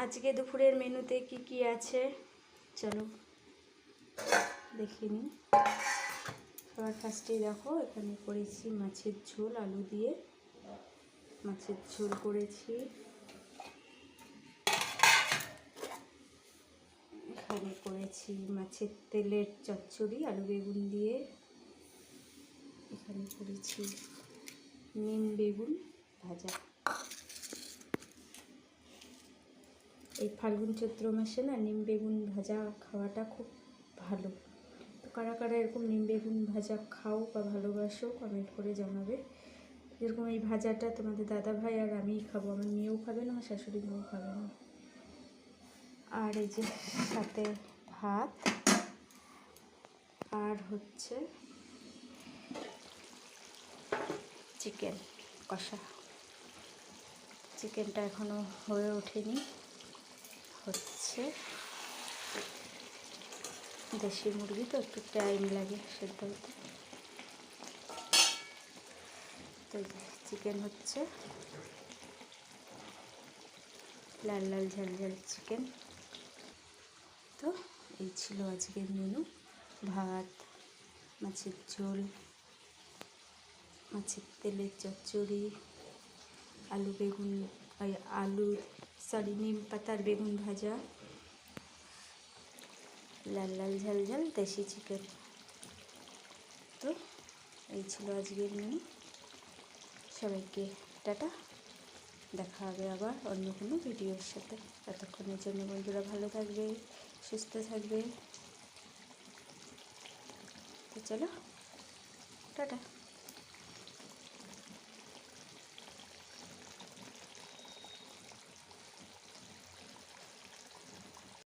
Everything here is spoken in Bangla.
আজকে দুপুরের মেনুতে কি আছে চলো দেখিনি। সবার ফার্স্টেই দেখো এখানে করেছি মাছের ঝোল, আলু দিয়ে মাছের ঝোল করেছি। এখানে করেছি মাছের তেলের চচ্চড়ি আলু বেগুন দিয়ে। এখানে করেছি নিম বেগুন ভাজা। এই ফাল্গুন চৈত্র মাসে না নিম বেগুন ভাজা খাওয়াটা খুব ভালো। তো কারা কারা এরকম নিম বেগুন ভাজা খাও বা ভালোবাসো কমেন্ট করে জানাবে। যেরকম এই ভাজাটা তোমাদের দাদা ভাই আর আমিই খাবো, আমার মেয়েও খাবে না, আমার শাশুড়ি মাও খাবে না। আর এই যে সাথে ভাত আর হচ্ছে চিকেন কষা। চিকেনটা এখনও হয়ে ওঠেনি, হচ্ছে। দেশি মুরগি তো একটু টাইম লাগে সেদ্ধ হতে। তো চিকেন হচ্ছে, লাল লাল ঝাল ঝাল চিকেন। তো এই ছিল আজকের মেনু। ভাত, মাছের ঝোল, মাছের তেলের চচ্চড়ি, নিম পাতার বেগুন ভাজা, লাল লাল ঝাল ঝাল দেশি চিকেন। তো এই ছিল আজকের মেনু। সবাইকে টাটা, দেখা হবে আবার অন্য কোনো ভিডিওর সাথে। ততক্ষণের জন্য বন্ধুরা ভালো থাকবে, সুস্থ থাকবে। তো চলো টাটা।